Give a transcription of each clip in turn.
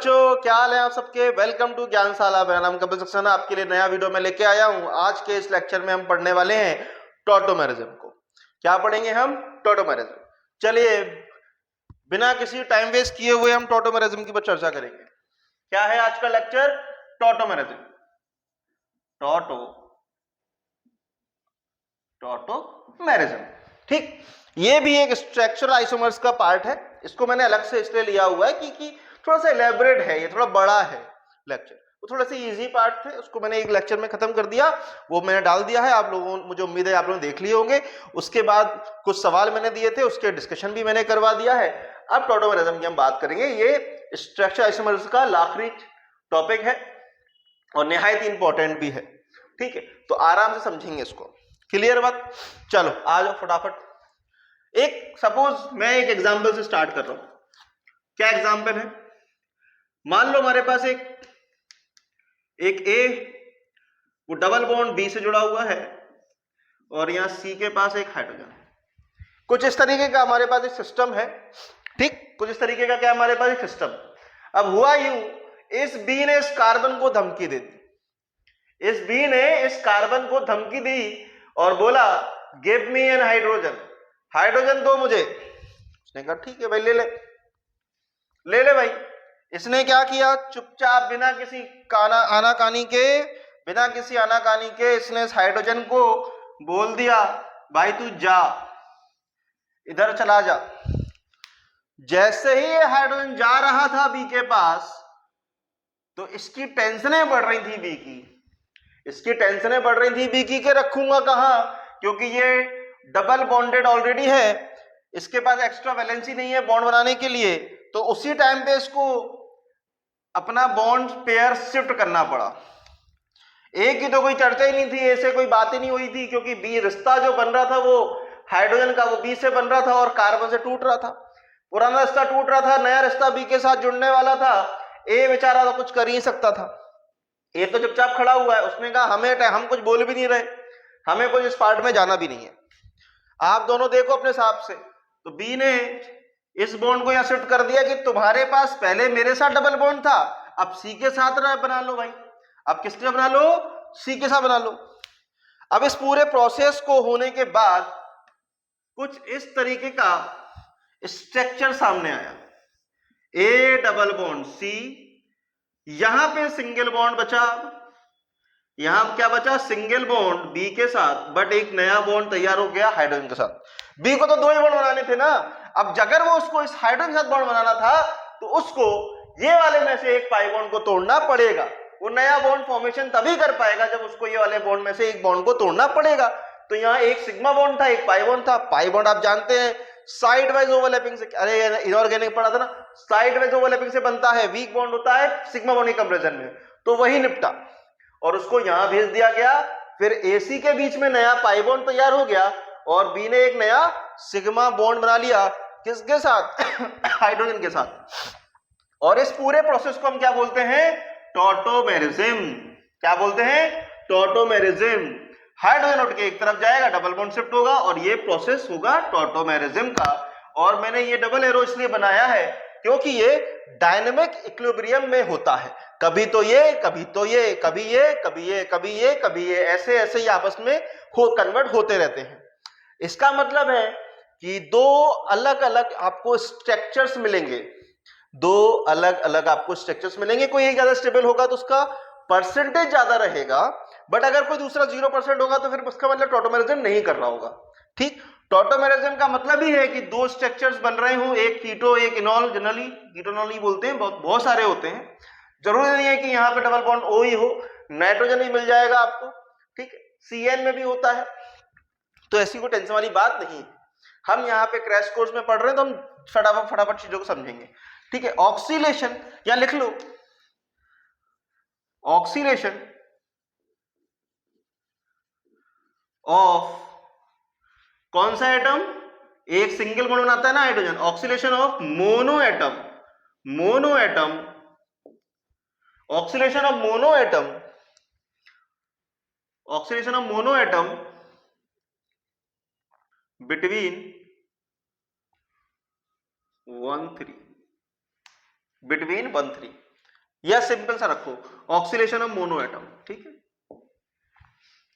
बच्चों, क्या हाल है आप सबके। वेलकम टू ज्ञानशाला। मेरा नाम कपिल सक्सेना, आपके लिए नया वीडियो में लेके आया हूं। आज के इस लेक्चर में हम पढ़ने वाले हैं टॉटोमेरिज्म को। क्या पढ़ेंगे हम? टॉटोमेरिज्म। चलिए बिना किसी टाइम वेस्ट किए हुए हम टॉटोमेरिज्म की चर्चा करेंगे। क्या है आज का लेक्चर? टॉटोमेरिज्म। टॉटोमेरिज्म, ठीक। ये भी एक स्ट्रक्चरल आइसोमर्स का पार्ट है। इसको मैंने अलग से इसलिए लिया हुआ है क्योंकि थोड़ा सा इलेबोरेट है, ये थोड़ा बड़ा है लेक्चर। वो थोड़ा सा इजी पार्ट थे, उसको मैंने एक लेक्चर में खत्म कर दिया, वो मैंने डाल दिया है। आप लोगों, मुझे उम्मीद है आप लोगों ने देख लिए होंगे। उसके बाद कुछ सवाल मैंने दिए थे, उसके डिस्कशन भी मैंने करवा दिया है। अब टॉटोमेरिज्म की हम बात करेंगे। ये स्ट्रक्चरल आइसोमर्स का आखिरी टॉपिक है और निहायत इंपॉर्टेंट भी है, ठीक है। तो आराम से समझेंगे इसको। क्लियर बात? चलो आ जाओ फटाफट। एक सपोज मैं एक एग्जांपल से स्टार्ट कर रहा हूं। क्या एग्जांपल है? मान लो हमारे पास एक ए, वो डबल बॉन्ड बी से जुड़ा हुआ है और यहां सी के पास एक हाइड्रोजन। कुछ इस तरीके का हमारे पास एक सिस्टम है, ठीक। कुछ इस तरीके का क्या हमारे पास एक सिस्टम। अब हुआ यूं, इस बी ने इस कार्बन को धमकी दे दी। इस बी ने इस कार्बन को धमकी दी और बोला give me an hydrogen, hydrogen दो मुझे। उसने कहा ठीक है भाई, ले ले ले भाई। इसने क्या किया? चुपचाप बिना किसी आनाकानी के इसने इस हाइड्रोजन को बोल दिया भाई तू जा, इधर चला जा। जैसे ही ये हाइड्रोजन जा रहा था बी के पास, तो इसकी टेंशनें बढ़ रही थी बी की। के रखूंगा कहां, क्योंकि ये डबल बॉन्डेड ऑलरेडी है, इसके पास एक्स्ट्रा वैलेंसी नहीं है बॉन्ड बनाने के लिए। तो उसी टाइम पे इसको अपना बॉन्ड पेयर शिफ्ट करना पड़ा। ए की तो कोई चर्चा ही नहीं थी, ऐसे कोई बात ही नहीं हुई थी, क्योंकि बी रिश्ता जो बन रहा था वो हाइड्रोजन का, वो बी से बन रहा था और कार्बन से टूट रहा था। पुराना रिश्ता टूट रहा था, नया रिश्ता बी के साथ जुड़ने वाला था। ए बेचारा तो कुछ कर ही सकता था। ए तो चुपचाप खड़ा हुआ है। उसने कहा हम कुछ बोल भी नहीं रहे, हमें कुछ इस पार्ट में जाना भी नहीं है, आप दोनों देखो अपने हिसाब से। तो बी ने इस बॉन्ड को यहां शिफ्ट कर दिया कि तुम्हारे पास पहले मेरे साथ डबल बॉन्ड था, अब सी के साथ बना लो भाई। अब किसके साथ बना लो? सी के साथ बना लो। अब इस पूरे प्रोसेस को होने के बाद कुछ इस तरीके का स्ट्रक्चर सामने आया। ए डबल बॉन्ड सी, यहां पे सिंगल बॉन्ड बचा। यहां क्या बचा? सिंगल बॉन्ड बी के साथ, बट एक नया बॉन्ड तैयार हो गया हाइड्रोजन के साथ। बी को तो दो ही बॉन्ड बनाने थे ना। अब अगर वो उसको इस हाइड्रोजन के साथ बॉन्ड बनाना था तो उसको ये वाले में से एक पाई बॉन्ड को तोड़ना पड़ेगा। वो नया बॉन्ड फॉर्मेशन तभी कर पाएगा जब उसको ये वाले बॉन्ड में से एक बॉन्ड को तोड़ना पड़ेगा। तो यहाँ एक सिग्मा बॉन्ड था, एक पाई बॉन्ड था। पाई बॉन्ड आप जानते हैं साइड वाइज ओवरलैपिंग से, अरे इनऑर्गेनिक पढ़ा था ना, साइड वाइज ओवरलैपिंग से बनता है, वीक बॉन्ड होता है सिग्मा बॉन्ड के कंपैरिजन में। तो वही निपटा और उसको यहां भेज दिया गया। फिर AC के बीच में नया पाई बॉन्ड तैयार हो गया और बी ने एक नया सिग्मा बॉन्ड बना लिया। किसके साथ? हाइड्रोजन के साथ। और इस पूरे प्रोसेस को हम क्या बोलते हैं? टॉटोमेरिज्म। क्या बोलते हैं? टॉटोमेरिज्म। हाइड्रोजन उठ के एक तरफ जाएगा, डबल बॉन्ड शिफ्ट होगा और ये प्रोसेस होगा टॉटोमेरिज्म का। और मैंने ये डबल एरो इसलिए बनाया है क्योंकि ये डायनेमिक इक्विलिब्रियम में होता है। कभी तो ये, कभी तो ये, कभी ये, कभी ये, कभी ये, कभी ये, ऐसे ऐसे ही आपस में कन्वर्ट होते रहते हैं। इसका मतलब है कि दो अलग अलग आपको स्ट्रक्चर्स मिलेंगे। कोई एक ज्यादा स्टेबल होगा तो उसका परसेंटेज ज्यादा रहेगा, बट अगर कोई दूसरा 0% होगा तो फिर उसका मतलब टॉटोमेरिज्म नहीं कर रहा होगा, ठीक। टॉटोमेरिज्म का मतलब ही है कि दो स्ट्रक्चर्स बन रहे हो, एक कीटो एक इनॉल, जनरली कीटोनॉल ही बोलते हैं, बहुत सारे होते हैं। जरूरी नहीं है कि यहाँ पे डबल बॉन्ड O ही हो, नाइट्रोजन भी मिल जाएगा आपको, ठीक है। CN में भी होता है, तो ऐसी कोई टेंशन वाली बात नहीं है। हम यहाँ पे क्रैश कोर्स में पढ़ रहे हैं तो हम फटाफट चीजों को समझेंगे, ठीक है। ऑक्सीलेशन या लिख लो, ऑक्सीलेशन ऑफ कौन सा एटम? एक सिंगल बॉन्ड बनाता है ना hydrogen. Oscillation of mono atom, oscillation of mono atom between 1 3, या सिंपल सा रखो ऑक्सीलेशन ऑफ मोनो एटम, ठीक है,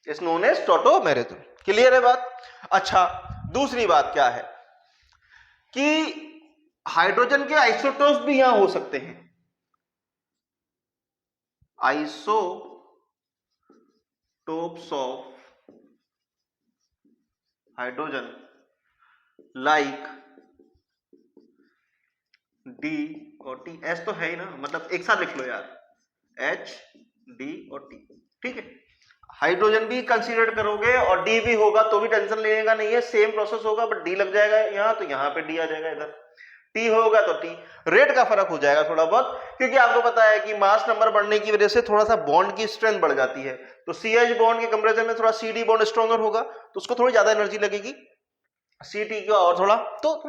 is known as tautomerism. Clear है बात? अच्छा, दूसरी बात क्या है कि हाइड्रोजन के आइसोटोप्स भी यहां हो सकते हैं। Isotopes of hydrogen like D और टी, एस तो है ही ना, मतलब एक साथ लिख लो यार, एच डी और टी, ठीक है। हाइड्रोजन भी कंसीडर करोगे और डी भी होगा तो भी टेंशन लेने का नहीं है, सेम प्रोसेस होगा, बट डी लग जाएगा यहां तो यहां पे डी आ जाएगा, इधर टी होगा तो टी, रेट का फर्क हो जाएगा थोड़ा बहुत, क्योंकि आपको पता है कि मास नंबर बढ़ने की वजह से थोड़ा सा बॉन्ड की स्ट्रेंथ बढ़ जाती है, तो CH बॉन्ड के कंपैरिजन में थोड़ा CD बॉन्ड स्ट्रॉन्गर होगा तो उसको थोड़ी ज्यादा एनर्जी लगेगी, CT का और थोड़ा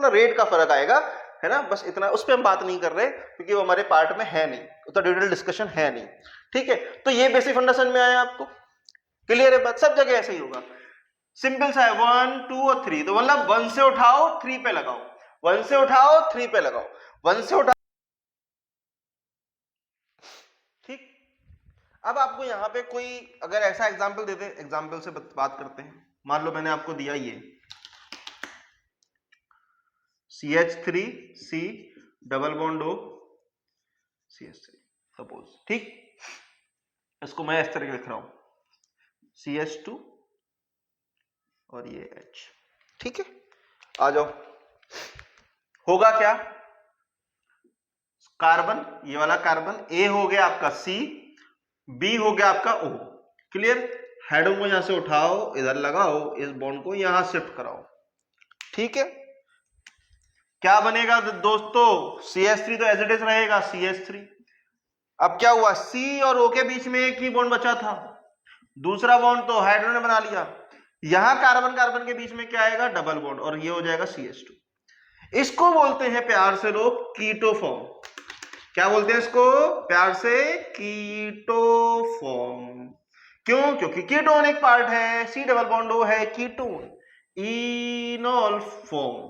रेट का फर्क आएगा, है ना, बस इतना, उस पर हम बात नहीं कर रहे क्योंकि वो हमारे पार्ट में है नहीं, उतना डिटेल डिस्कशन है नहीं, ठीक है। तो ये बेसिक फंडा समझ में आया आपको? क्लियर है बात? सब जगह ऐसे ही होगा, सिंपल सा है, 1 2 और 3, तो मतलब 1 से उठाओ 3 पे लगाओ, 1 से उठाओ 3 पे लगाओ, 1 से उठाओ, ठीक। अब आपको यहां पे कोई अगर ऐसा एग्जांपल दे दे, एग्जांपल से बात करते हैं। मान लो मैंने आपको दिया ये CH3C double bond O CH3 suppose, ठीक, इसको मैं इस तरह लिख रहा हूं CH2 और ये H, ठीक है। आ जाओ, होगा क्या, कार्बन, ये वाला कार्बन A हो गया आपका C, B हो गया आपका O, क्लियर। हेडों को यहां से उठाओ, इधर लगाओ, इस बॉन्ड को यहां शिफ्ट कराओ, ठीक है। क्या बनेगा दोस्तों, CH3 तो एज इट इज रहेगा CH3। अब क्या हुआ, C और O के बीच में एक ही बॉन्ड बचा था, दूसरा बॉन्ड तो हाइड्रोजन ने बना लिया, यहां कार्बन कार्बन के बीच में क्या आएगा, डबल बॉन्ड, और ये हो जाएगा CH2। इसको बोलते हैं प्यार से लोग कीटोफॉर्म। क्या बोलते हैं इसको प्यार से, कीटोफॉर्म। क्यों? क्योंकि कीटोन एक पार्ट है, C डबल बॉन्ड O है कीटोन। इनॉल फॉर्म,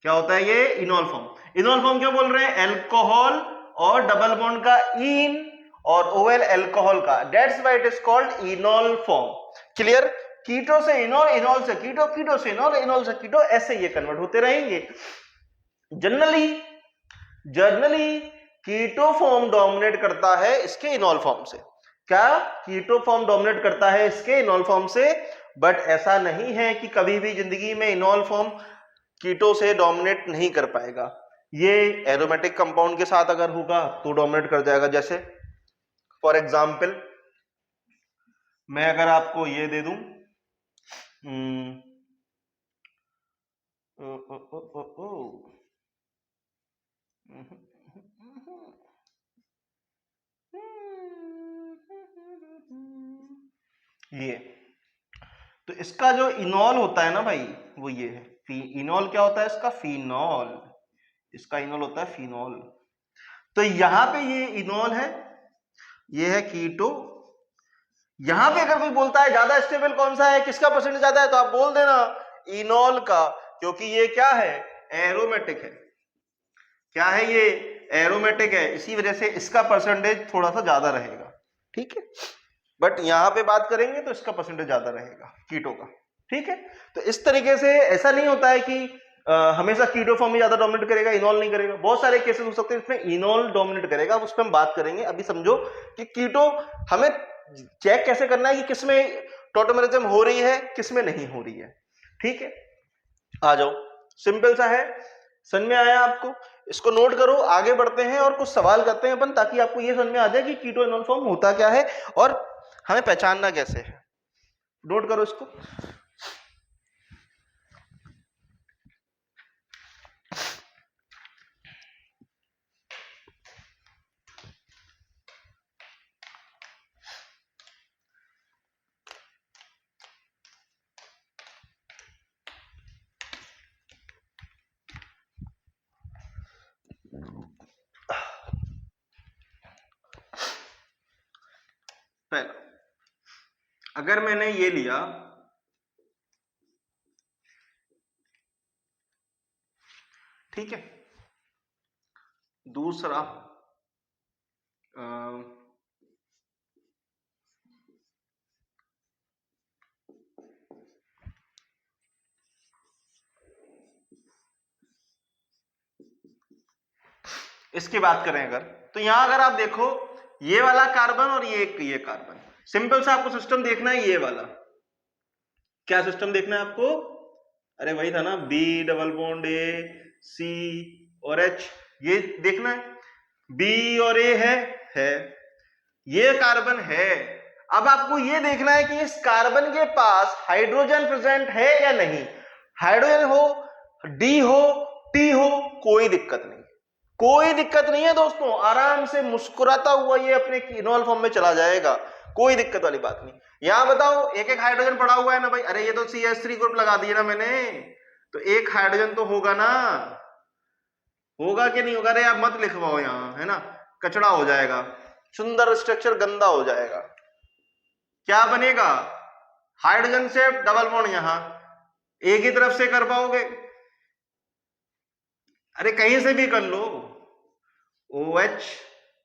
क्या होता है ये, इनॉल फॉर्म। इनॉल फॉर्म क्यों बोल रहे हैं, एल्कोहल और डबल बॉन्ड का इन और OL एल्कोहल का, that's why it is called enol form. Clear? Keto से इनॉल, इनॉल से कीटो, कीटो से इनॉल, इनॉल से कीटो, ऐसे ये कन्वर्ट होते रहेंगे। जनरली कीटो फॉर्म डोमिनेट करता है इसके इनॉल फॉर्म से। क्या? कीटो फॉर्म डोमिनेट करता है इसके इनॉल फॉर्म से, बट ऐसा नहीं है कि कभी भी जिंदगी में इनॉल फॉर्म कीटो से डोमिनेट नहीं कर पाएगा। ये एरोमेटिक कंपाउंड के साथ अगर होगा तो डोमिनेट कर जाएगा। जैसे फॉर एग्जाम्पल मैं अगर आपको ये दे दूं, ये, तो इसका जो इनॉल होता है ना भाई, वो ये है इनॉल। क्या होता है इसका? फिनॉल। इसका इनॉल होता है फिनॉल। तो यहां पे ये इनॉल है, ये है कीटो। यहां पे अगर कोई बोलता है ज्यादा स्टेबल कौन सा है, किसका परसेंटेज ज्यादा है, तो आप बोल देना इनॉल का, क्योंकि ये क्या है, एरोमेटिक है। क्या है ये? एरोमेटिक है, इसी वजह से इसका परसेंटेज थोड़ा सा ज्यादा रहेगा, ठीक है। बट यहां पे बात करेंगे तो इसका परसेंटेज ज्यादा रहेगा कीटो का, ठीक है। तो इस तरीके से ऐसा नहीं होता है कि हमेशा कीटो फॉर्म ही ज्यादा डोमिनेट करेगा, इनॉल नहीं करेगा। बहुत सारे केसेस हो सकते हैं इसमें इनॉल डोमिनेट करेगा, उस पर हम बात करेंगे। अभी समझो कि कीटो हमें चेक कैसे करना है कि किसमें टॉटोमेरिज्म हो रही है, किसमें नहीं हो रही है, ठीक है। आ जाओ, सिंपल सा है, समझ में आया आपको? इसको नोट करो, आगे बढ़ते हैं और कुछ सवाल करते हैं अपन, ताकि आपको यह समझ में आ जाए कि कीटो इनॉल फॉर्म होता क्या है और हमें पहचानना कैसे है। नोट करो इसको। पहला, अगर मैंने ये लिया, ठीक है, दूसरा इसकी बात करें अगर, तो यहां अगर आप देखो ये वाला कार्बन और ये कार्बन, सिंपल सा आपको सिस्टम देखना है। ये वाला क्या सिस्टम देखना है आपको? अरे वही था ना, बी डबल बॉन्ड ए सी और एच, ये देखना है। बी और ए है, ये कार्बन है। अब आपको ये देखना है कि इस कार्बन के पास हाइड्रोजन प्रेजेंट है या नहीं। हाइड्रोजन हो, डी हो, टी हो, कोई दिक्कत नहीं, कोई दिक्कत नहीं है दोस्तों। आराम से मुस्कुराता हुआ ये अपने इनॉल फॉर्म में चला जाएगा, कोई दिक्कत वाली बात नहीं। यहां बताओ एक एक हाइड्रोजन पड़ा हुआ है ना भाई, अरे ये तो CH3 ग्रुप लगा दिया ना मैंने, तो एक हाइड्रोजन तो होगा ना, होगा कि नहीं होगा? अरे आप मत लिखवाओ यहां, है ना, कचड़ा हो जाएगा, सुंदर स्ट्रक्चर गंदा हो जाएगा। क्या बनेगा? हाइड्रोजन से डबल बॉन्ड यहां एक ही तरफ से कर पाओगे? अरे कहीं से भी कर लो, OH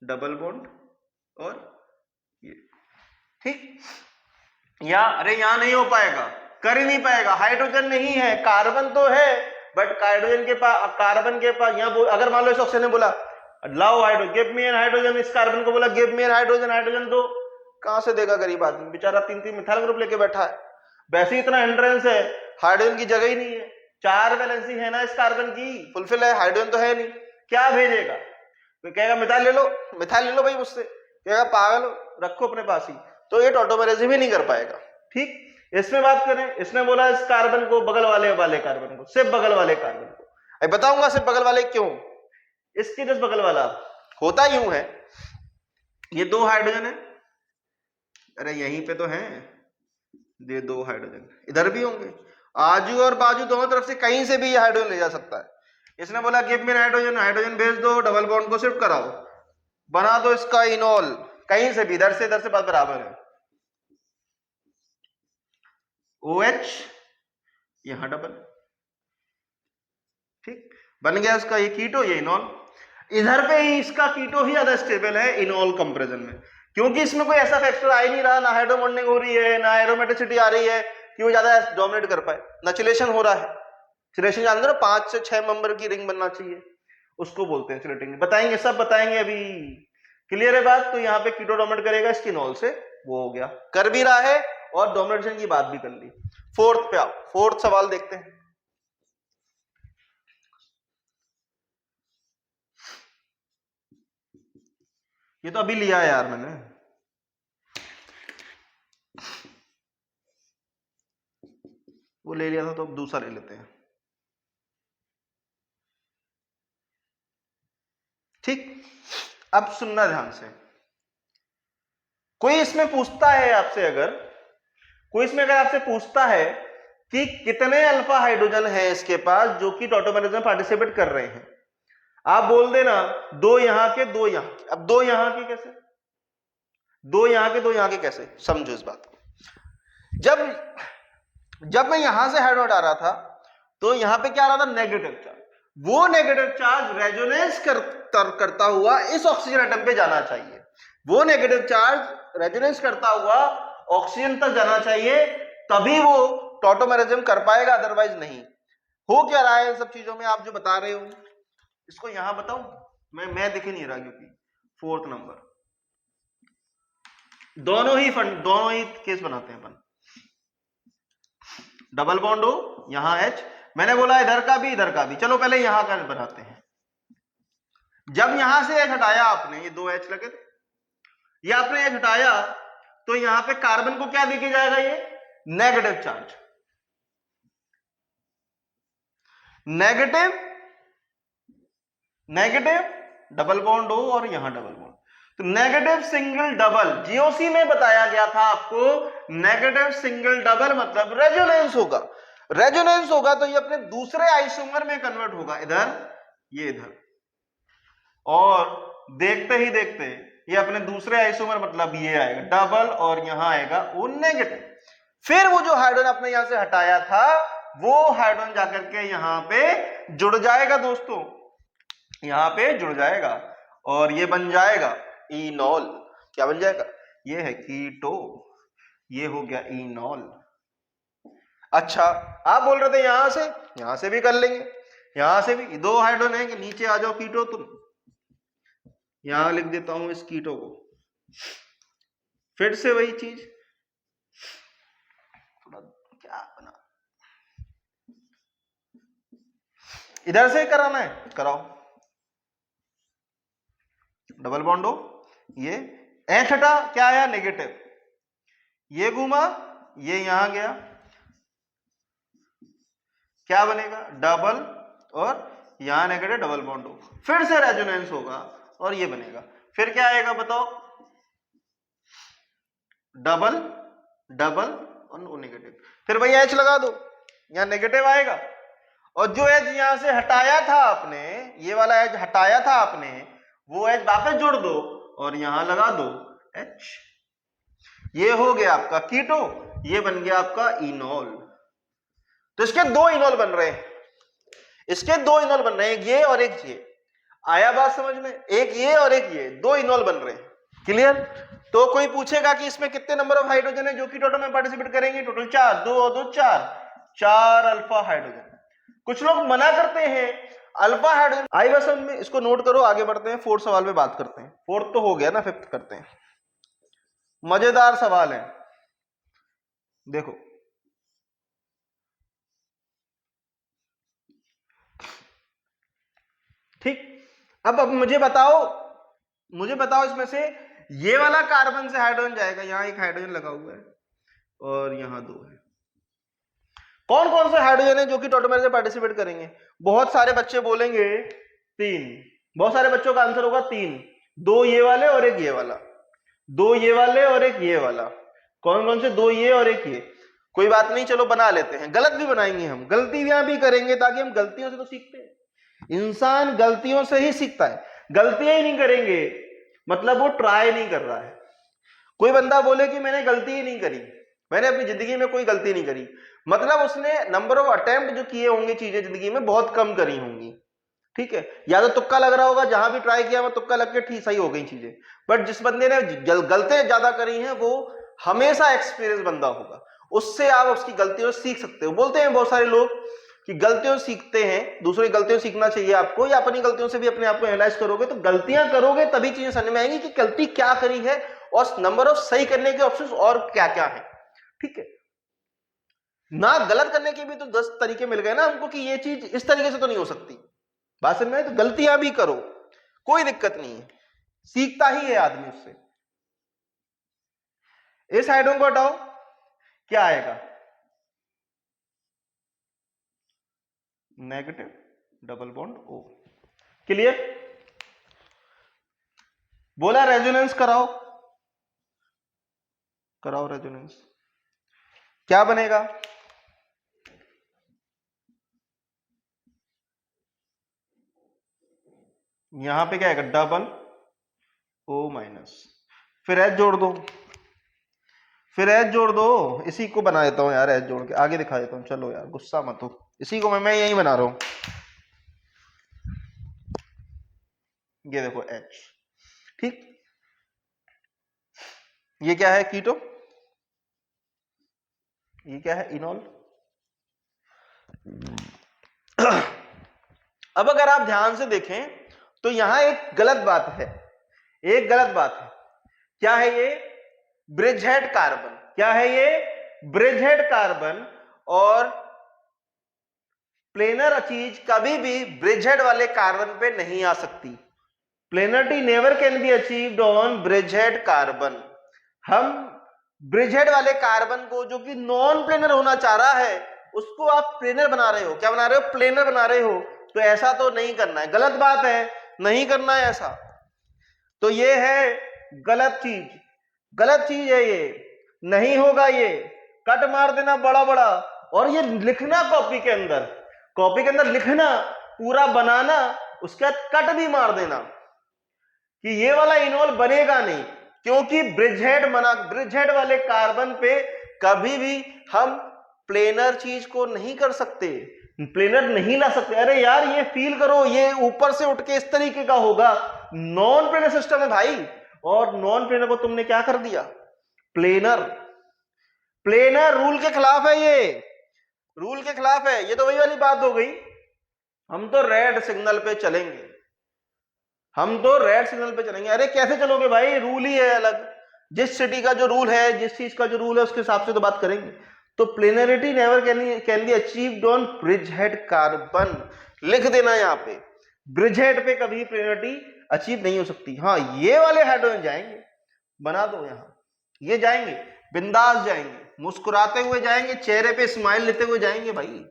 डबल बॉन्ड और ये, ठीक। या अरे यहां नहीं हो पाएगा, कर ही नहीं पाएगा, हाइड्रोजन नहीं है, कार्बन तो है बट हाइड्रोजन के पास, कार्बन के पास यहां अगर मान लो इस ऑक्सीजन ने बोला लाओ hydrogen, give me an hydrogen, इस कार्बन को बोला give me an hydrogen, hydrogen दो, कहां से देगा गरीब आदमी बेचारा, 3-3 मिथाइल ग्रुप लेके बैठा है। वैसे ही इतना हिंड्रेंस है, हाइड्रोजन की जगह ही नहीं है, 4 वैलेंसी है ना इस कार्बन की, फुलफिल है, हाइड्रोजन तो है नहीं, क्या भेजेगा? तो कहेगा मिथाइल ले लो, मिथाइल ले लो भाई मुझसे, कहेगा पागल हो, रखो अपने पास ही, तो ये टॉटोमेरेसिस भी नहीं कर पाएगा, ठीक। इसमें बात करें, इसने बोला इस कार्बन को, बगल वाले कार्बन को, सिर्फ बगल वाले कार्बन को, अब बताऊंगा सिर्फ बगल वाले क्यों। इसके जस्ट बगल वाला होता यूं है, ये 2 हाइड्रोजन है, अरे यहीं पे तो है, ये 2 हाइड्रोजन इधर भी होंगे, आजू और बाजू दोनों तरफ से कहीं से भी ये हाइड्रोजन ले जा सकता है। इसने बोला गिव मी हाइड्रोजन, हाइड्रोजन भेज दो, डबल बॉन्ड को शिफ्ट कराओ, बना दो इसका इनॉल, कहीं से भी, इधर से बात बराबर है, OH यहां डबल, ठीक, बन गया इसका ये कीटो, ये इनॉल। इधर पे ही इसका कीटो ही ज्यादा स्टेबल है इनॉल कंपैरिजन में, क्योंकि इसमें कोई ऐसा फैक्टर आ ही नहीं रहा, ना हाइड्रोबॉन्डिंग हो रही है, ना एरोमेटिसिटी आ रही है कि वो ज्यादा डोमिनेट कर पाए, ना चिलेशन हो रहा है। चिलेशन जानते हो, 5 से 6 मेंबर की रिंग बनना चाहिए, उसको बोलते हैं चिलेटिंग, बताएंगे, सब बताएंगे अभी, क्लियर है बात। तो यहाँ पे कीटो डोमिनेट करेगा, इसकी इनॉल से वो हो गया, कर भी रहा है और डोमिनेशन की बात भी कर ली। फोर्थ पे आओ, फोर्थ सवाल देखते हैं। ये तो अभी लिया है यार मैंने, वो ले लिया था तो अब दूसरा ले लेते हैं, ठीक। अब सुनना ध्यान से, कोई इसमें पूछता है आपसे, अगर कोई इसमें अगर आपसे पूछता है कि कितने अल्फा हाइड्रोजन है इसके पास जो कि टॉटोमेरेसिस में पार्टिसिपेट कर रहे हैं, आप बोल देना 2 यहां के 2 यहां के। अब 2 यहां के कैसे, 2 यहां के 2 यहां के कैसे, समझो इस बात को। जब मैं यहां से हाइड्रोजन आ रहा था तो यहां पे क्या आ रहा था, नेगेटिव चार्ज, वो नेगेटिव चार्ज रेजोनेंस करता हुआ इस ऑक्सीजन एटम पे जाना चाहिए, वो नेगेटिव चार्ज रेजोनेंस करता हुआ ऑक्सीजन तक जाना चाहिए, तभी वो टॉटोमेरिज्म कर पाएगा, अदरवाइज नहीं। हो क्या रहा है इन सब चीजों में, आप जो बता रहे हो इसको यहां बताऊं, मैं दिख ही नहीं रहा, क्योंकि 4th नंबर, दोनों ही केस बनाते हैं अपन, डबल बॉन्ड हो, यहां H, मैंने बोला इधर का भी, चलो पहले यहां का बनाते हैं। जब यहां से H हटाया आपने, ये 2 H लगे थे, ये आपने H हटाया, तो यहां पे कार्बन को क्या देके जाएगा, ये negative charge, negative double bond हो और यहां डबल बॉन्ड, तो नेगेटिव सिंगल डबल, जीओसी में बताया गया था आपको, नेगेटिव सिंगल डबल मतलब रेजोनेंस होगा, रेजोनेंस होगा तो ये अपने दूसरे आइसोमर में कन्वर्ट होगा, इधर ये इधर, और देखते ही देखते ये अपने दूसरे आइसोमर मतलब ये आएगा डबल और यहां आएगा वो नेगेटिव, फिर वो जो हाइड्रोजन आपने यहां से हटाया था वो हाइड्रोजन जाकर के यहां पे जुड़ जाएगा दोस्तों, यहां पे जुड़ जाएगा और ये बन जाएगा इनॉल। क्या बन जाएगा? ये है कीटो, ये हो गया इनॉल। अच्छा, आप बोल रहे थे यहां से भी कर लेंगे, यहां से भी 2 हाइड्रोजन है कि नीचे आ जाओ कीटो तुम। यहां लिख देता हूं इस कीटो को, फिर से वही चीज, थोड़ा क्या बना, इधर से कराना है, कराओ। डबल बॉन्ड हो, ये H हटा, क्या आया? नेगेटिव। ये घूमा, ये यहां गया, क्या बनेगा? डबल, और यहां नेगेटिव, डबल बॉन्ड हो, फिर से रेजोनेंस होगा और ये बनेगा। फिर क्या आएगा बताओ? डबल डबल और नेगेटिव, फिर वही H लगा दो, यहां नेगेटिव आएगा, और जो H यहां से हटाया था आपने, ये वाला H हटाया था आपने, वो H वापस जोड़ दो और यहां लगा दो H। ये हो गया आपका कीटो, ये बन गया आपका इनॉल। तो इसके 2 इनॉल बन रहे हैं, इसके 2 इनॉल बन रहे हैं, एक ये और एक ये। आया बात समझ में? एक ये और एक ये, 2 इनॉल बन रहे हैं। क्लियर? तो कोई पूछेगा कि इसमें कितने नंबर ऑफ हाइड्रोजन है जो कि टोटल में पार्टिसिपेट करेंगे? टोटल 4, 2 और 2 4 अल्फा हाइड्रोजन। कुछ लोग मना करते हैं अल्फा हाइड्रोजन। आई बस में इसको नोट करो, आगे बढ़ते हैं, 4th सवाल पे बात करते हैं। 4th तो हो गया ना, 5th करते हैं। मजेदार सवाल है, देखो। ठीक, अब मुझे बताओ इसमें से ये वाला कार्बन से हाइड्रोजन जाएगा, यहां एक हाइड्रोजन लगा हुआ है और यहां 2 है। कौन कौन से हाइड्रोजन है जो कि टोटोमेर से पार्टिसिपेट करेंगे? बहुत सारे बच्चे बोलेंगे 3, बहुत सारे बच्चों का आंसर होगा 3, 2 ये वाले और एक ये वाला, 2 ये वाले और एक ये वाला। कौन कौन से? 2 ये और एक ये। कोई बात नहीं, चलो बना लेते हैं, गलत भी बनाएंगे हम, गलतियां भी करेंगे, ताकि हम गलतियों से तो सीखते हैं। इंसान गलतियों से ही सीखता है, गलतियां ही नहीं करेंगे मतलब वो ट्राई नहीं कर रहा है। कोई बंदा बोले कि मैंने गलती ही नहीं करी, मैंने अपनी जिंदगी में कोई गलती नहीं करी, मतलब उसने नंबर ऑफ अटेम्प्ट जो किए होंगे चीजें जिंदगी में बहुत कम करी होंगी। ठीक है, या तो तुक्का लग रहा होगा, जहां भी ट्राई किया वो तुक्का लग के ठीक सही हो गई चीजें। बट जिस बंदे ने गलतियां ज्यादा करी हैं वो हमेशा एक्सपीरियंस बंदा होगा, उससे आप उसकी गलतियों से सीख सकते हो। बोलते हैं बहुत सारे लोग कि गलतियों से सीखते हैं, दूसरी गलतियों से सीखना चाहिए आपको, या अपनी गलतियों से भी अपने आप को एनालाइज करोगे तो गलतियां करोगे तभी चीजें समझ में आएंगी कि गलती क्या करी है और नंबर ऑफ सही करने के ऑप्शंस और क्या क्या है। ठीक है ना, गलत करने के भी तो 10 तरीके मिल गए ना हमको कि ये चीज इस तरीके से तो नहीं हो सकती। बात समझ में? तो गलतियां भी करो, कोई दिक्कत नहीं है, सीखता ही है आदमी उससे। इस हाइड्रोजन को हटाओ, क्या आएगा? Negative, double bond O। Clear? बोला रेजोनेंस कराओ, कराओ रेजोनेंस, क्या बनेगा? यहां पे क्या आएगा? डबल O-, फिर H जोड़ दो, फिर H जोड़ दो, इसी को बना देता हूं यार, H जोड़ के आगे दिखा देता हूं। चलो यार गुस्सा मत हो, इसी को मैं यही बना रहा हूं। ये देखो H। ठीक, ये क्या है? कीटो। ये क्या है? इनॉल। अब अगर आप ध्यान से देखें तो यहां एक गलत बात है, एक गलत बात है। क्या है ये? Bridgehead carbon. क्या है ये? Bridgehead carbon. और प्लेनर चीज कभी भी ब्रिजहेड वाले कार्बन पे नहीं आ सकती। Planarity never can be achieved on bridgehead carbon. हम ब्रिजहेड वाले कार्बन को जो कि नॉन प्लेनर होना चाह रहा है उसको आप प्लेनर बना रहे हो। क्या बना रहे हो? प्लेनर बना रहे हो। तो ऐसा तो नहीं करना है, गलत बात है, नहीं करना है ऐसा। तो ये है गलत चीज, गलत चीज है ये, नहीं होगा ये। कट मार देना बड़ा बड़ा, और ये लिखना कॉपी के अंदर लिखना, पूरा बनाना, उसके बाद कट भी मार देना कि ये वाला इनॉल बनेगा नहीं, क्योंकि ब्रिजहेड वाले कार्बन पे कभी भी हम प्लेनर चीज को नहीं कर सकते, प्लेनर नहीं ला सकते। अरे यार ये फील करो, ये ऊपर से उठ के इस तरीके का होगा, नॉन प्लेनर सिस्टम है भाई, और नॉन प्लेनर को तुमने क्या कर दिया, प्लेनर। प्लेनर रूल के खिलाफ है, ये रूल के खिलाफ है। ये तो वही वाली बात हो गई, हम तो रेड सिग्नल पे चलेंगे, हम तो रेड सिग्नल पे चलेंगे। अरे कैसे चलोगे भाई, रूल ही है अलग, जिस सिटी का जो रूल है, जिस चीज का जो रूल है उसके हिसाब से तो बात करेंगे। तो planarity never can be achieved on bridge head carbon, लिख देना यहाँ पे, ब्रिज हेड पे कभी प्लेनरिटी अचीव नहीं हो सकती। हाँ ये वाले हाइड्रोजन जाएंगे, बना दो यहां, ये जाएंगे, बिंदास जाएंगे, मुस्कुराते हुए जाएंगे, चेहरे पे स्माइल लेते हुए जाएंगे। भाई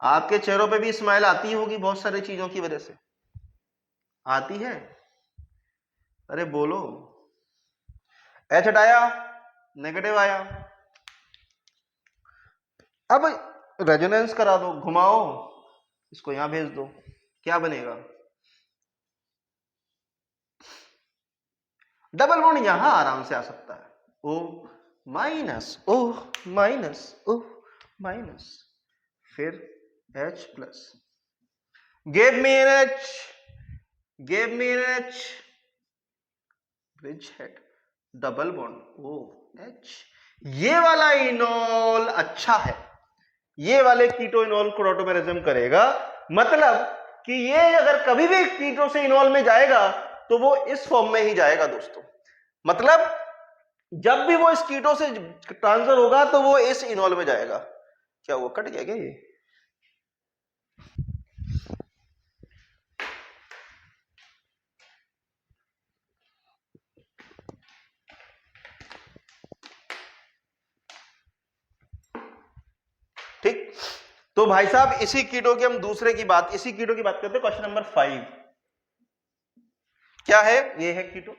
आपके चेहरों पे भी स्माइल आती होगी बहुत सारी चीजों की वजह से, आती है? अरे बोलो। एच हटाया, नेगेटिव आया, अब रेजोनेंस करा दो, घुमाओ, इसको यहां भेज दो, क्या बनेगा, डबल बॉन्ड यहां आराम से आ सकता है, O minus O minus O minus, फिर H plus, give me an H, give me an H, bridge head, double bond O H। ये वाला इनॉल अच्छा है, ये वाले कीटो इनॉल को ऑटोमेरिज्म करेगा, मतलब कि ये अगर कभी भी कीटो से इनॉल में जाएगा तो वो इस फॉर्म में ही जाएगा दोस्तों। मतलब जब भी वो इस कीटो से ट्रांसफर होगा तो वो इस इनॉल में जाएगा। क्या वो कट गया क्या ये? ठीक, तो भाई साहब इसी कीटो की हम दूसरे की बात, इसी कीटो की बात करते हैं। क्वेश्चन नंबर 5 क्या है? ये है कीटो,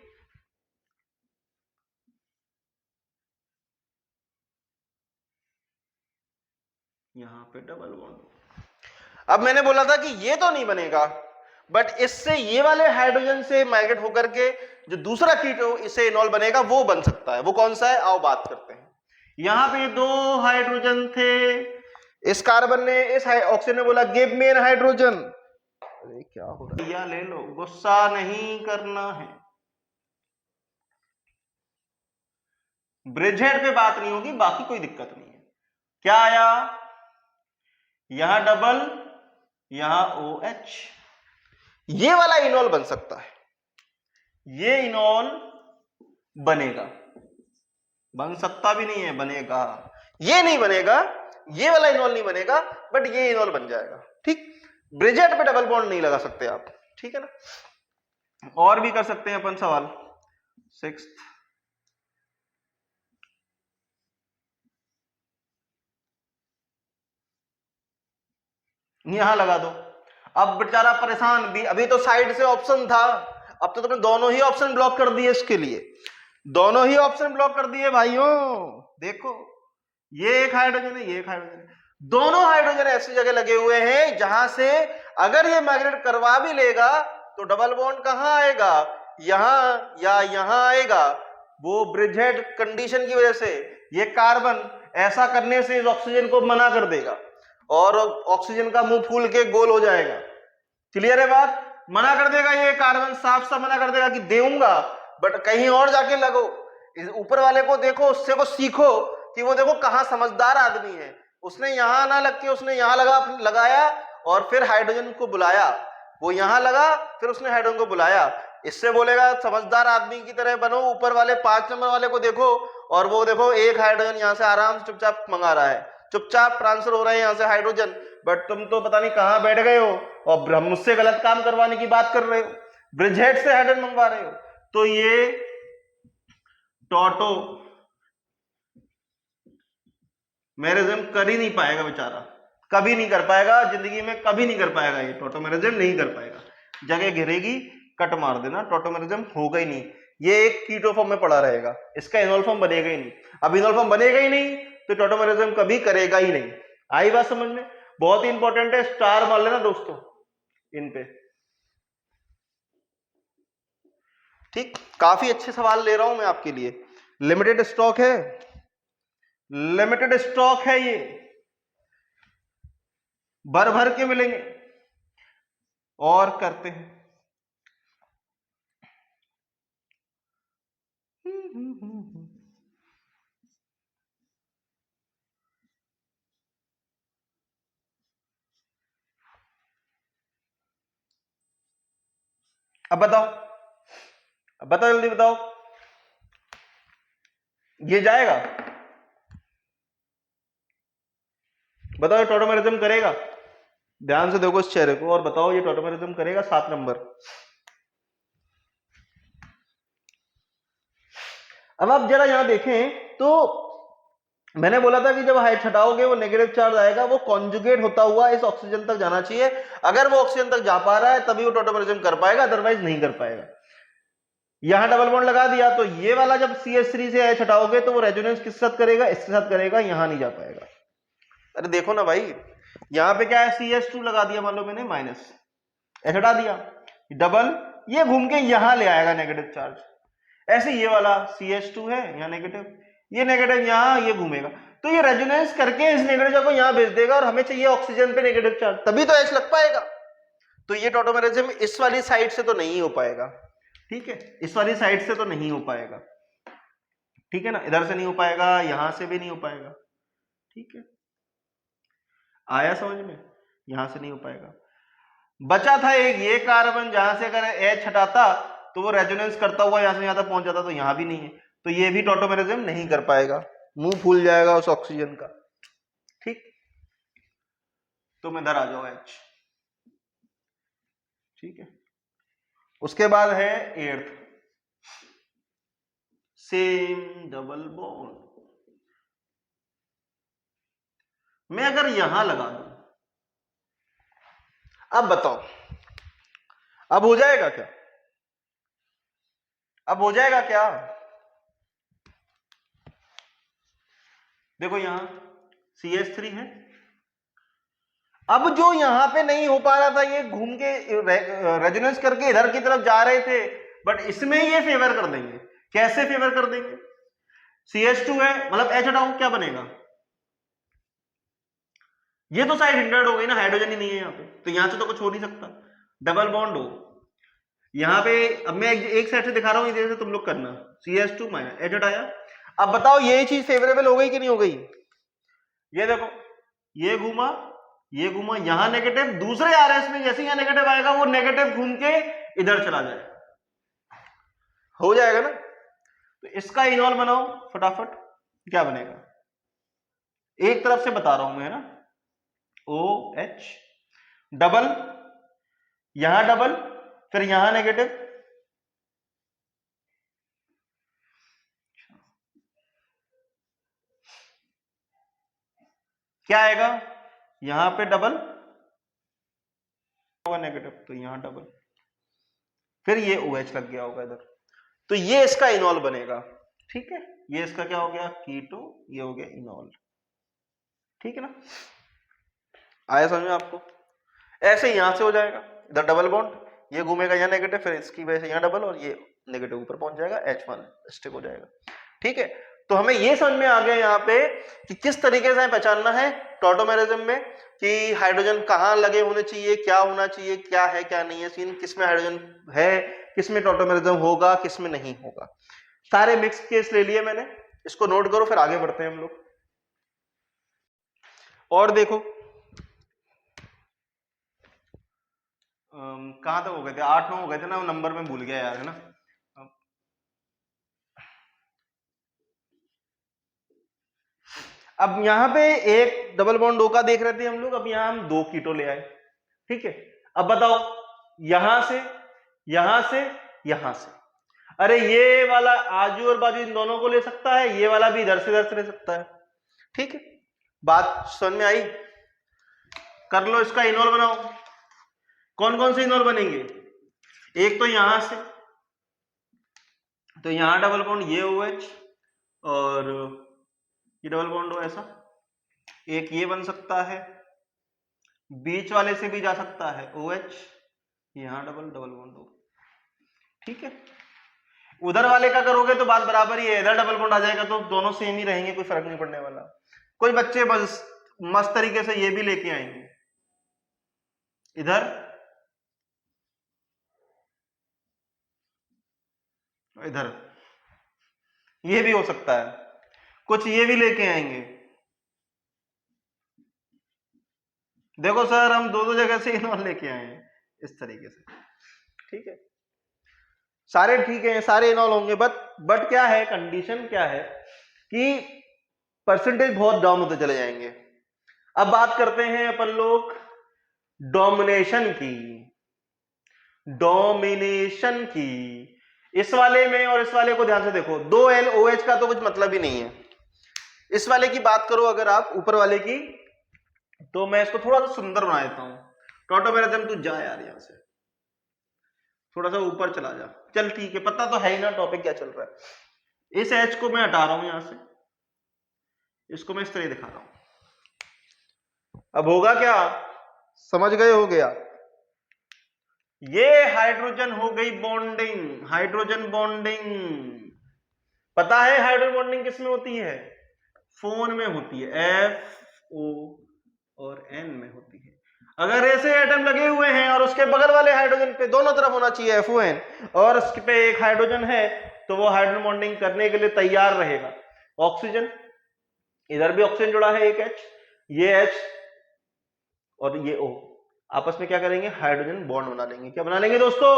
यहां पे डबल बॉन्ड। अब मैंने बोला था कि ये तो नहीं बनेगा, बट इससे ये वाले हाइड्रोजन से माइग्रेट होकर के जो दूसरा कीटो इससे इनॉल बनेगा वो बन सकता है। वो कौन सा है, आओ बात करते हैं। यहां पे दो हाइड्रोजन थे, इस कार्बन ने, इस ऑक्सीजन ने बोला गिव मी एन हाइड्रोजन। अरे क्या हो रहा है, या ले लो, गुस्सा नहीं करना है। ब्रिज हेड पे बात नहीं होगी, बाकी कोई दिक्कत नहीं है। क्या आया, यहां डबल, यहां OH, ये वाला इनॉल बन सकता है, ये इनॉल बनेगा, बन सकता भी नहीं है, बनेगा। ये नहीं बनेगा, ये वाला इनॉल नहीं बनेगा, बट ये इनॉल बन जाएगा। ठीक, ब्रिजेट पे डबल बॉन्ड नहीं लगा सकते आप, ठीक है ना। और भी कर सकते हैं अपन सवाल, 6th, यहां लगा दो। अब बेचारा परेशान भी, अभी तो साइड से ऑप्शन था, अब तो तुमने दोनों ही ऑप्शन ब्लॉक कर दिए, इसके लिए दोनों ही ऑप्शन ब्लॉक कर दिए भाइयों। देखो ये एक हाइड्रोजन है, ये एक हाइड्रोजन है, दोनों हाइड्रोजन ऐसी जगह लगे हुए हैं जहां से अगर ये माइग्रेट करवा भी लेगा तो डबल बॉन्ड कहां आएगा, यहां या यहां आएगा। वो ब्रिजहेड कंडीशन की वजह से ये कार्बन ऐसा करने से इस ऑक्सीजन को मना कर देगा और ऑक्सीजन का मुंह फूल के गोल हो जाएगा। क्लियर है बात, मना कर देगा, ये कार्बन साफ साफ मना कर देगा कि देऊंगा, बट कहीं और जाके लगो, ऊपर वाले को देखो, उससे को सीखो कि वो देखो कहां समझदार आदमी है, उसने यहां ना लग के उसने यहां लगाया और फिर हाइड्रोजन को बुलाया, वो यहां लगा फिर उसने हाइड्रोजन को बुलाया। इससे बोलेगा समझदार आदमी की तरह बनो, ऊपर वाले 5 नंबर वाले को देखो और वो देखो एक हाइड्रोजन यहां से आराम से चुपचाप मंगा रहा है, चुपचाप ट्रांसफर हो रहे हैं यहां से हाइड्रोजन, बट तुम तो पता नहीं कहां बैठ गए हो और मुझसे गलत काम करवाने की बात कर रहे हो, ब्रिजहेड से हाइड्रोजन मंगवा रहे हो। तो ये टोटो मैरिज्म कर ही नहीं पाएगा बेचारा, कभी नहीं कर पाएगा जिंदगी में, कभी नहीं कर पाएगा, ये टोटोमेरिज्म नहीं कर पाएगा, जगह घिरेगी, कट मार देना, टोटोमेरिज्म होगा ही नहीं, ये एक कीटो फॉर्म में पड़ा रहेगा, इसका इनॉल फॉर्म बनेगा ही नहीं। अब इनॉल फॉर्म बनेगा ही नहीं तो टोटोमेरिज्म कभी करेगा ही नहीं। आई बात समझ में, बहुत ही इंपॉर्टेंट है, स्टार मार लेना दोस्तों इन पे। ठीक, काफी अच्छे सवाल ले रहा हूं मैं आपके लिए, लिमिटेड स्टॉक है, लिमिटेड स्टॉक है, ये भर भर के मिलेंगे। और करते हैं, अब बताओ, अब बताओ, जल्दी बताओ, ये जाएगा? बताओ ये टॉटोमेरिज्म करेगा? ध्यान से देखो इस चेहरे को और बताओ ये टॉटोमेरिज्म करेगा? 7 नंबर। अब आप जरा यहां देखें तो मैंने बोला था कि जब हाइट हटाओगे वो नेगेटिव चार्ज आएगा, वो कॉन्जुगेट होता हुआ इस ऑक्सीजन तक जाना चाहिए। अगर वो ऑक्सीजन तक जा पा रहा है तभी वो टॉटोमेरिज्म कर पाएगा, अदरवाइज नहीं कर पाएगा। यहां डबल बॉन्ड लगा दिया तो ये वाला जब CH3 से H हटाओगे तो वो रेजोनेंस किसके साथ करेगा? इसके साथ करेगा, यहां नहीं जा पाएगा। अरे देखो ना भाई, यहां पे क्या है, CH2 लगा दिया, मान लो मैंने माइनस, H हटा दिया, डबल, ये घूम के यहां ले आएगा नेगेटिव चार्ज। ऐसे ये वाला CH2 है, यहां नेगेटिव, ये नेगेटिव यहां, ये घूमेगा, तो ये रेजोनेंस करके इस नेगेटिव चार्ज को यहां भेज देगा और हमें चाहिए ऑक्सीजन पे नेगेटिव चार्ज, तभी तो H लग पाएगा। तो ये टॉटोमेरिज्म इस वाली साइड से तो नहीं हो पाएगा, ठीक है, इस वाली साइड से तो नहीं हो पाएगा, ठीक है ना, इधर से नहीं हो पाएगा, यहां से भी नहीं हो पाएगा, ठीक है, आया समझ में? यहां से नहीं हो पाएगा। बचा था एक ये कार्बन, जहां से अगर H हटाता तो वो रेजोनेंस करता हुआ यहां से यहां तक पहुंच जाता, तो यहां भी नहीं है, तो ये भी टॉटोमेरिज्म नहीं कर पाएगा, मुंह फूल जाएगा उस ऑक्सीजन का, ठीक। तुम इधर आ जाओ H, ठीक है। उसके बाद है 8th, सेम डबल बॉन्ड। मैं अगर यहां लगा दूं, अब बताओ, अब हो जाएगा क्या? अब हो जाएगा क्या? देखो यहां CH3 है, अब जो यहां पे नहीं हो पा रहा था, ये घूम के रेजोनेंस करके इधर की तरफ जा रहे थे, बट इसमें ये फेवर कर देंगे। कैसे फेवर कर देंगे? CH2 है, मतलब H हटाओ, क्या बनेगा? ये तो साइड हिंड्रेड हो गई ना, हाइड्रोजन ही नहीं है यहां पे, तो यहां से तो कुछ हो नहीं सकता, डबल बॉन्ड हो यहां पे। अब मैं एक साइड से दिखा रहा हूं, इधर से तुम लोग करना, CH2 माइनस H हटाया। अब बताओ ये चीज फेवरेबल हो गई कि नहीं हो गई? ये देखो, ये घूमा, ये घूमा, यहां नेगेटिव, दूसरे RS में जैसे यहां नेगेटिव आएगा वो नेगेटिव घूम के इधर चला जाएगा, हो जाएगा ना। तो इसका इनॉल बनाओ फटाफट, क्या बनेगा? एक तरफ से बता रहा हूं मैं, है ना, OH डबल, यहां डबल, फिर यहां नेगेटिव, क्या आएगा? यहां पे डबल होगा नेगेटिव, तो यहां डबल, फिर ये OH लग गया होगा इधर, तो ये इसका इनॉल बनेगा, ठीक है। ये इसका क्या हो गया? कीटो, ये हो गया इनॉल, ठीक है ना, आया समझ में आपको? ऐसे यहां से हो जाएगा, इधर डबल बॉन्ड, ये घूमेगा यहाँ नेगेटिव, फिर इसकी वजह से यहाँ डबल, और ये नेगेटिव ऊपर पहुंच जाएगा, H1 स्टिक हो जाएगा, ठीक है। तो हमें ये समझ में आ गया यहाँ पे कि किस तरीके से पहचानना है टॉटोमेरिज्म में कि हाइड्रोजन कहाँ लगे होने चाहिए, क्या होना चाहिए, क्या है क्या नहीं है सीन, किसमें हाइड्रोजन है, किसमें टॉटोमेरिज्म होगा, किसमें नहीं होगा। सारे मिक्स केस ले लिए मैंने, इसको नोट करो, फिर आगे बढ़ते हैं हम लोग। और देखो कहां तक हो गए थे? 8-9 हो गए थे ना, नंबर में भूल गया यार, है ना। अब यहां पे एक डबल बॉन्ड O का देख रहे थे हम लोग, अब यहां हम 2 कीटो ले आए, ठीक है। अब बताओ यहां से, यहां से, यहां से, अरे ये वाला आजू और बाजू इन दोनों को ले सकता है, ये वाला भी इधर से ले सकता है, ठीक है। बात समझ में आई? कर लो, इसका इनोल बनाओ। कौन कौन से इनोल बनेंगे? एक तो यहां से, तो यहां डबल बॉन्ड ये OH और ये डबल बॉन्ड हो ऐसा, एक ये बन सकता है, बीच वाले से भी जा सकता है OH, यहां डबल डबल बॉन्ड हो, ठीक है। उधर वाले का करोगे तो बात बराबर ही है, इधर डबल बॉन्ड आ जाएगा तो दोनों सेम ही रहेंगे, कोई फर्क नहीं पड़ने वाला। कोई बच्चे बस मस्त तरीके से ये भी लेके आएंगे इधर, इधर, ये भी हो सकता है, कुछ ये भी लेके आएंगे। देखो सर हम दो जगह से इनॉल लेके आए हैं इस तरीके से, ठीक है, सारे ठीक है, सारे इनॉल होंगे, बट क्या है, कंडीशन क्या है कि परसेंटेज बहुत डाउन होते चले जाएंगे। अब बात करते हैं अपन लोग डोमिनेशन की, डोमिनेशन की। इस वाले में और इस वाले को ध्यान से देखो, 2LOH का तो कुछ मतलब ही नहीं है। इस वाले की बात करो अगर आप ऊपर वाले की, तो मैं इसको थोड़ा सा सुंदर बना देता हूं। टोटोमेरिज्म तू जा यार यहां से, थोड़ा सा ऊपर चला जा, चल ठीक है, पता तो है ही ना टॉपिक क्या चल रहा है। इस H को मैं हटा रहा हूं यहां से, इसको मैं इस तरह दिखा रहा हूं। अब होगा क्या, समझ गए हो गया, ये हाइड्रोजन हो गई बॉन्डिंग, हाइड्रोजन बॉन्डिंग। पता है हाइड्रोजन बॉन्डिंग किस में होती है, फोन में होती है, FO और N में होती है। अगर ऐसे एटम लगे हुए हैं और उसके बगल वाले हाइड्रोजन पे दोनों तरफ होना चाहिए FON, और उसके पे एक हाइड्रोजन है, तो वो हाइड्रोजन बॉन्डिंग करने के लिए तैयार रहेगा। ऑक्सीजन, इधर भी ऑक्सीजन जुड़ा है, एक H, ये H और ये O, आपस में क्या करेंगे, हाइड्रोजन बॉन्ड बना लेंगे। क्या बना लेंगे दोस्तों,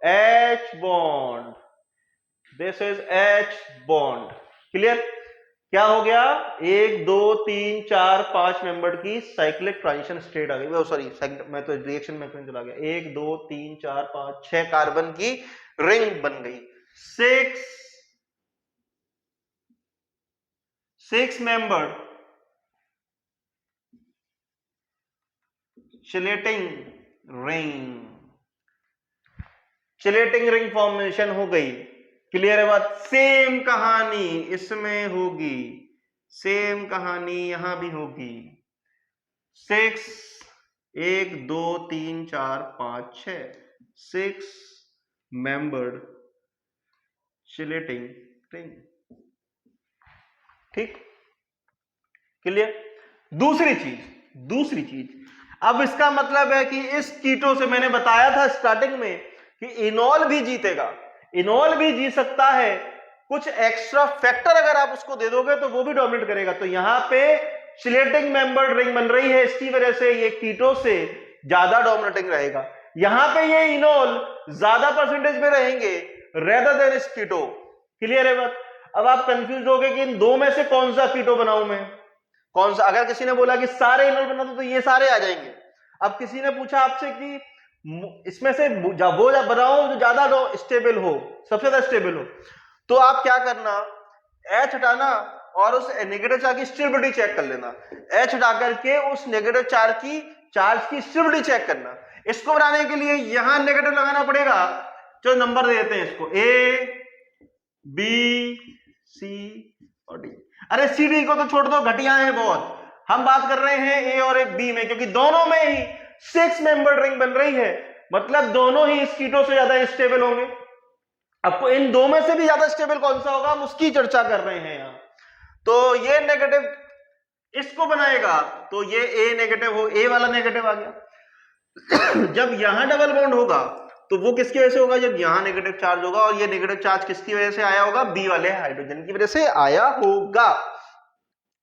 H bond, this is H bond. Clear, क्या हो गया, 1 2 3 4 5 मेंबर की साइक्लिक ट्रांजिशन स्टेट आ गई, सॉरी मैं तो रिएक्शन में चला गया, 1 2 3 4 5 6 कार्बन की रिंग बन गई, 6 member chelating ring, chelating ring formation हो गई। क्लियर है बात, सेम कहानी इसमें होगी, सेम कहानी यहां भी होगी। 6 1 2 3 4 5 6 6 मेंबर्ड चिलेटिंग रिंग, ठीक, क्लियर। दूसरी चीज, अब इसका मतलब है कि इस कीटो से मैंने बताया था स्टार्टिंग में कि इनॉल भी जीतेगा, इनॉल भी जीत सकता है, कुछ एक्स्ट्रा फैक्टर अगर आप उसको दे दोगे तो वो भी डोमिनेट करेगा। तो यहां पे चिलेटिंग मेंबर्ड रिंग बन रही है, इसकी वजह से ये कीटो से ज्यादा डोमिनेटिंग रहेगा। यहां पे ये इनॉल ज्यादा परसेंटेज में रहेंगे रेदर देन इस कीटो। क्लियर है बात। अब आप कंफ्यूज हो गए कि इन दो में से कौन सा कीटो बनाऊं मैं, कौन सा। अगर किसी ने बोला कि सारे इनॉल बना दो तो ये सारे आ जाएंगे। अब किसी ने पूछा आपसे कि इसमें से वो बनाओ जो ज्यादा स्टेबल हो, सबसे ज्यादा स्टेबल हो, तो आप क्या करना, H हटाना और उस नेगेटिव चार्ज की स्टेबिलिटी चेक कर लेना। H हटा करके उस नेगेटिव चार्ज की स्टेबिलिटी चेक करना। इसको बनाने के लिए यहां नेगेटिव लगाना पड़ेगा, जो नंबर देते हैं इसको A B C और D। अरे C D को तो छोड़ दो, घटिया है बहुत, हम बात कर रहे हैं A और एक B में, क्योंकि दोनों में ही 6 मेंबर रिंग बन रही है, मतलब दोनों ही इस कीटो से ज्यादा स्टेबल होंगे। आपको इन दो में से भी ज्यादा स्टेबल कौन सा होगा, हम उसकी चर्चा कर रहे हैं यहां। तो ये नेगेटिव इसको बनाएगा, तो ये A नेगेटिव हो, A वाला नेगेटिव आ गया। जब यहां डबल बॉन्ड होगा तो वो किसकी वजह से होगा, जब यहां नेगेटिव चार्ज होगा, और ये नेगेटिव चार्ज किसकी वजह से आया होगा, B वाले हाइड्रोजन की वजह से आया होगा।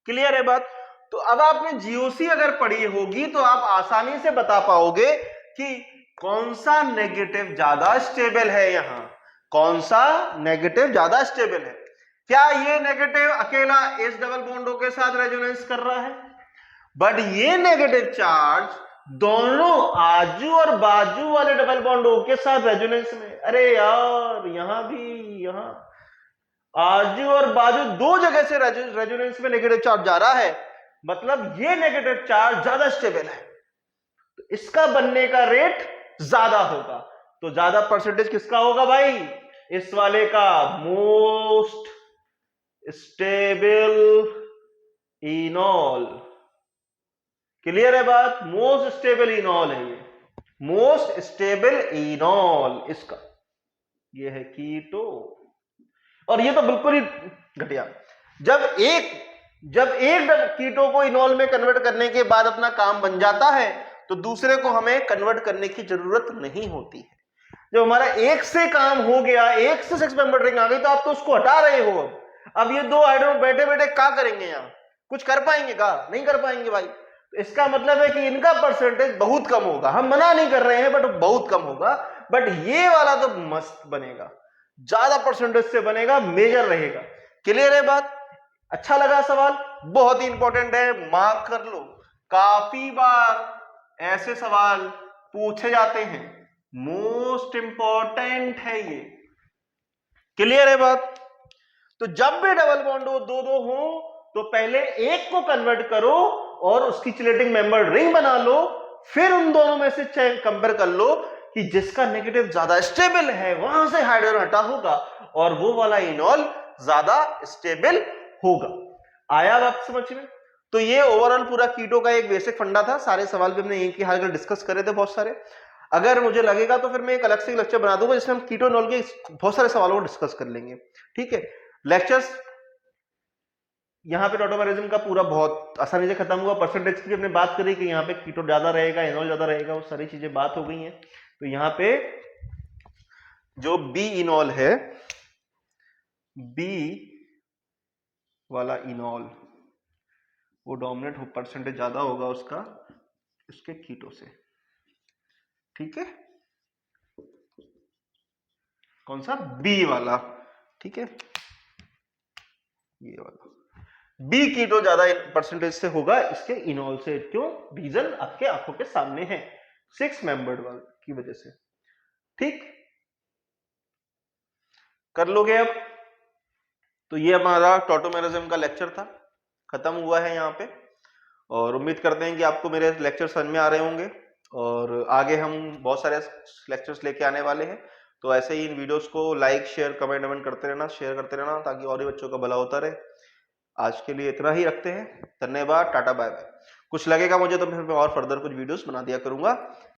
क्लियर है बात। तो अब आपने जीओसी अगर पढ़ी होगी तो आप आसानी से बता पाओगे कि कौन सा नेगेटिव ज्यादा स्टेबल है, यहां कौन सा नेगेटिव ज्यादा स्टेबल है। क्या ये नेगेटिव अकेला इस डबल बॉन्डों के साथ रेजोनेंस कर रहा है, बट ये नेगेटिव चार्ज दोनों आजू और बाजू वाले डबल बॉन्डों के साथ रेजोनेंस में। अरे यार यहां भी, यहां आजू और बाजू दो जगह से रेजोनेंस में नेगेटिव चार्ज जा रहा है, मतलब ये नेगेटिव चार्ज ज्यादा स्टेबल है, तो इसका बनने का रेट ज्यादा होगा। तो ज्यादा परसेंटेज किसका होगा भाई, इस वाले का, मोस्ट स्टेबल इनॉल। क्लियर है बात, मोस्ट स्टेबल इनॉल है ये, मोस्ट स्टेबल इनॉल इसका, ये है कीटो। और ये तो बिल्कुल ही घटिया। जब एक कीटो को इनॉल में कन्वर्ट करने के बाद अपना काम बन जाता है, तो दूसरे को हमें कन्वर्ट करने की जरूरत नहीं होती है। जब हमारा एक से काम हो गया, एक से 6 मेंबर रिंग आ गई, तो आप तो उसको हटा रहे हो। अब ये दो हाइड्रोजन बैठे बैठे क्या करेंगे, यहाँ कुछ कर पाएंगे क्या? नहीं कर पाएंगे भाई। तो इसका मतलब है कि इनका परसेंटेज बहुत कम होगा। हम मना नहीं कर रहे हैं, बट बहुत कम होगा। बट ये वाला तो मस्त बनेगा, ज्यादा परसेंटेज से बनेगा, मेजर रहेगा। क्लियर है बात? अच्छा लगा सवाल? बहुत ही इंपॉर्टेंट है, मार्क कर लो। काफी बार ऐसे सवाल पूछे जाते हैं, मोस्ट इंपॉर्टेंट है ये। क्लियर है बात? तो जब भी डबल बॉन्ड हो, दो दो हो, तो पहले एक को कन्वर्ट करो और उसकी चिलेटिंग मेंबर रिंग बना लो, फिर उन दोनों में से कंपेयर कर लो कि जिसका नेगेटिव ज्यादा स्टेबल है वहां से हाइड्रोजन हटा होगा और वो वाला इनॉल ज्यादा स्टेबल होगा। आया बात समझ में? तो ये ओवरऑल पूरा कीटो का एक बेसिक फंडा था। सारे सवाल भी हमने एक ही हाल डिस्कस करे थे बहुत सारे। अगर मुझे लगेगा तो फिर मैं एक अलग से लेक्चर बना दूंगा जिसमें हम कीटोनॉल के बहुत सारे सवालों को डिस्कस कर लेंगे। ठीक है, लेक्चर्स यहाँ पे टॉटोमेरिज्म का पूरा बहुत आसानी से खत्म हुआ। परसेंटेज की हमने बात करी कि यहाँ पे कीटो ज्यादा रहेगा, इनॉल ज्यादा रहेगा, वो सारी चीजें बात हो गई हैं। तो यहाँ पे जो बी इनॉल है, बी वाला इनॉल, वो डोमिनेट परसेंटेज ज्यादा होगा उसका इसके कीटो से। ठीक है, कौन सा? बी वाला। ठीक है, ये वाला बी कीटो ज्यादा परसेंटेज से होगा इसके इनॉल से। क्यों? रीजन आपके आंखों के सामने है, 6 मेंबर्ड वाल की वजह से। ठीक, कर लोगे अब? तो ये हमारा टॉटोमेरिज्म का लेक्चर था, खत्म हुआ है यहाँ पे। और उम्मीद करते हैं कि आपको मेरे लेक्चर समझ में आ रहे होंगे और आगे हम बहुत सारे लेक्चर्स लेके आने वाले हैं। तो ऐसे ही इन वीडियोस को लाइक शेयर कमेंट करते रहना, शेयर करते रहना, ताकि और भी बच्चों का भला होता रहे। आज के लिए इतना ही रखते हैं। धन्यवाद, टाटा बाय बाय। कुछ लगेगा मुझे तो फिर मैं और फर्दर कुछ वीडियोस बना दिया करूंगा।